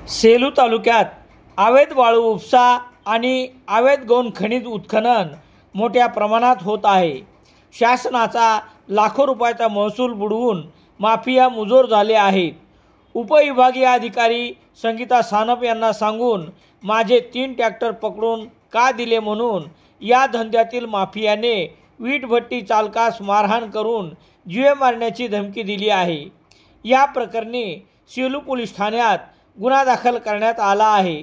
सेलू तालुक्यात अवैध वाळू उपसा आणि अवैध गौण खनिज उत्खनन मोठ्या प्रमाणात होत आहे। शासनाचा लाखो रुपयाचा महसूल बुडवून माफिया मुजोर झाले आहेत। उपविभागीय अधिकारी संगीता सानप यांना सांगून माझे 3 ट्रॅक्टर पकडून का दिले म्हणून या धंद्यातील माफियाने वीटभट्टी चालकास मारहाण करून जीवे मारण्याची धमकी दिली आहे। या प्रकरणी सेलू पोलीस ठाण्यात गुन्हा दाखल करण्यात आला आहे।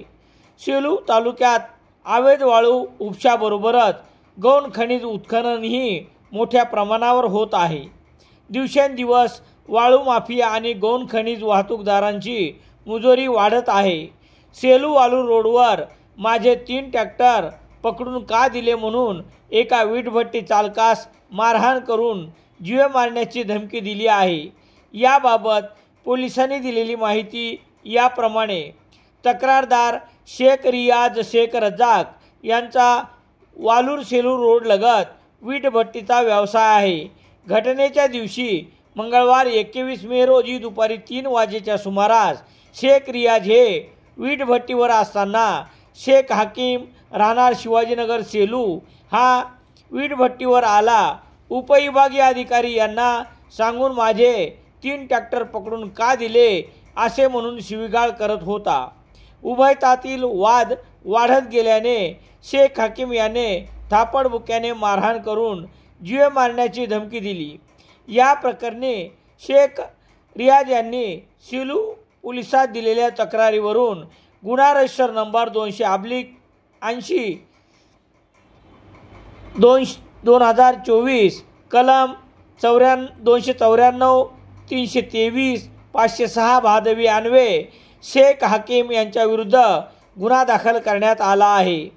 सेलू तालुक्यात अवैध वाळू उपशाबरोबरच गौण खनिज उत्खननही मोठ्या प्रमाणावर होत आहे। दिवसेंदिवस वाळू माफिया आणि गौण खनिज वाहतूकदारांची मुजोरी वाढत आहे। सेलू वाळू रोडवर माझे 3 ट्रॅक्टर पकडून का दिले म्हणून एका वीटभट्टी चालकास मारहाण करून जीवे मारण्याची धमकी दिली आहे। याबाबत पोलिसांनी दिलेली माहिती याप्रमाणे तक्रारदार शेख रियाज शेख रजाक यांचा वालूर सेलू रोड लगत वीटभट्टीचा व्यवसाय आहे। घटनेच्या दिवशी मंगळवार 21 मे रोजी दुपारी 3 वाजेच्या सुमारास शेख रियाज हे वीटभट्टीवर असताना शेख हाकीम राहणार शिवाजीनगर सेलू हा वीटभट्टीवर आला। उपविभागीय अधिकारी यांना सांगून माझे 3 ट्रॅक्टर पकडून का दिले असे म्हणून शिवीगाळ करत होता। उभयतातील वाद वाढत गेल्याने शेख हाकीम याने थापडबुक्याने मारहाण करून जीवे मारण्याची धमकी दिली। या प्रकरणी शेख रियाज यांनी सेलू पोलिसात दिलेल्या तक्रारीवरून गुन्हा रजिस्टर नंबर 200/80 2024 कलम 294 323 506 भादवी अन्वये शेख हाकीम यांच्याविरुद्ध गुन्हा दाखल करण्यात आला आहे।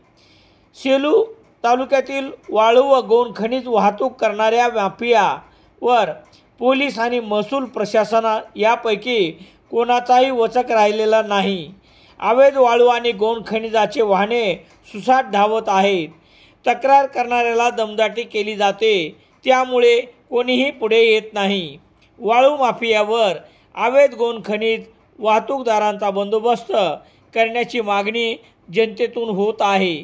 सेलू तालुक्यातील वाळू व गौण खनिज वाहतूक करणाऱ्या माफियावर पोलीस आणि महसूल प्रशासन यापैकी कोणाचाही वचक राहिलेला नाही। अवैध वाळू आणि गौण खनिजाचे वाहने सुसाट धावत आहेत। तक्रार करणाऱ्याला दमदाटी केली जाते, त्यामुळे कोणीही पुढे येत नाही। वाळू माफियावर अवैध गौण खनिज वाहतूकदारांचा बंदोबस्त करण्याची मागणी जनतेतून होत आहे।